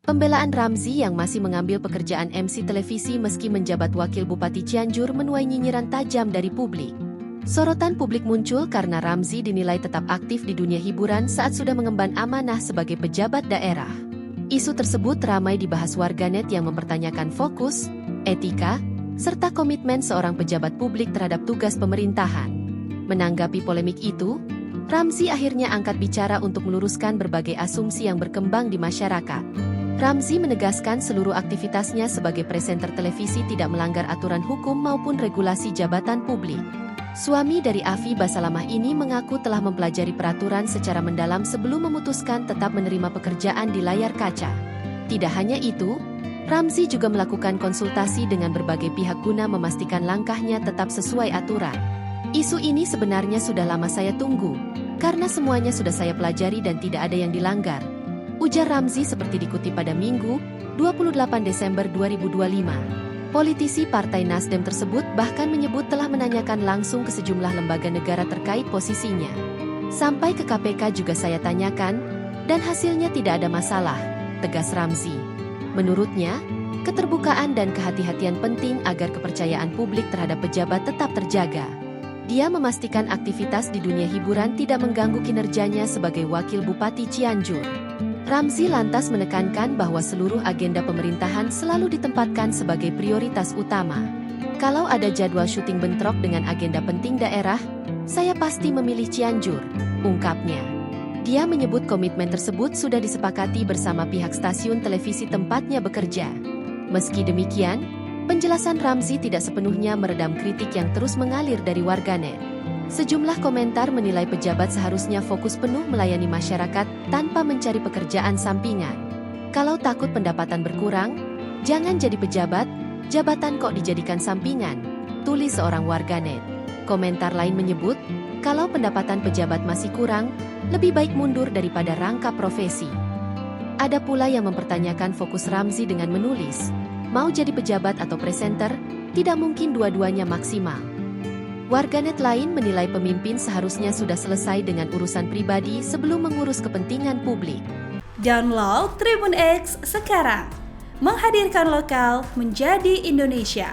Pembelaan Ramzy yang masih mengambil pekerjaan MC televisi meski menjabat wakil Bupati Cianjur menuai nyinyiran tajam dari publik. Sorotan publik muncul karena Ramzy dinilai tetap aktif di dunia hiburan saat sudah mengemban amanah sebagai pejabat daerah. Isu tersebut ramai dibahas warganet yang mempertanyakan fokus, etika, serta komitmen seorang pejabat publik terhadap tugas pemerintahan. Menanggapi polemik itu, Ramzy akhirnya angkat bicara untuk meluruskan berbagai asumsi yang berkembang di masyarakat. Ramzy menegaskan seluruh aktivitasnya sebagai presenter televisi tidak melanggar aturan hukum maupun regulasi jabatan publik. Suami dari Afi Basalamah ini mengaku telah mempelajari peraturan secara mendalam sebelum memutuskan tetap menerima pekerjaan di layar kaca. Tidak hanya itu, Ramzy juga melakukan konsultasi dengan berbagai pihak guna memastikan langkahnya tetap sesuai aturan. Isu ini sebenarnya sudah lama saya tunggu, karena semuanya sudah saya pelajari dan tidak ada yang dilanggar, ujar Ramzy seperti dikutip pada Minggu, 28 Desember 2025. Politisi Partai Nasdem tersebut bahkan menyebut telah menanyakan langsung ke sejumlah lembaga negara terkait posisinya. Sampai ke KPK juga saya tanyakan, dan hasilnya tidak ada masalah, tegas Ramzy. Menurutnya, keterbukaan dan kehati-hatian penting agar kepercayaan publik terhadap pejabat tetap terjaga. Dia memastikan aktivitas di dunia hiburan tidak mengganggu kinerjanya sebagai wakil Bupati Cianjur. Ramzy lantas menekankan bahwa seluruh agenda pemerintahan selalu ditempatkan sebagai prioritas utama. Kalau ada jadwal syuting bentrok dengan agenda penting daerah, saya pasti memilih Cianjur, ungkapnya. Dia menyebut komitmen tersebut sudah disepakati bersama pihak stasiun televisi tempatnya bekerja. Meski demikian, penjelasan Ramzy tidak sepenuhnya meredam kritik yang terus mengalir dari warganet. Sejumlah komentar menilai pejabat seharusnya fokus penuh melayani masyarakat tanpa mencari pekerjaan sampingan. Kalau takut pendapatan berkurang, jangan jadi pejabat, jabatan kok dijadikan sampingan, tulis seorang warganet. Komentar lain menyebut, kalau pendapatan pejabat masih kurang, lebih baik mundur daripada rangkap profesi. Ada pula yang mempertanyakan fokus Ramzy dengan menulis, mau jadi pejabat atau presenter, tidak mungkin dua-duanya maksimal. Warganet lain menilai pemimpin seharusnya sudah selesai dengan urusan pribadi sebelum mengurus kepentingan publik. Download Tribun X sekarang, menghadirkan lokal menjadi Indonesia.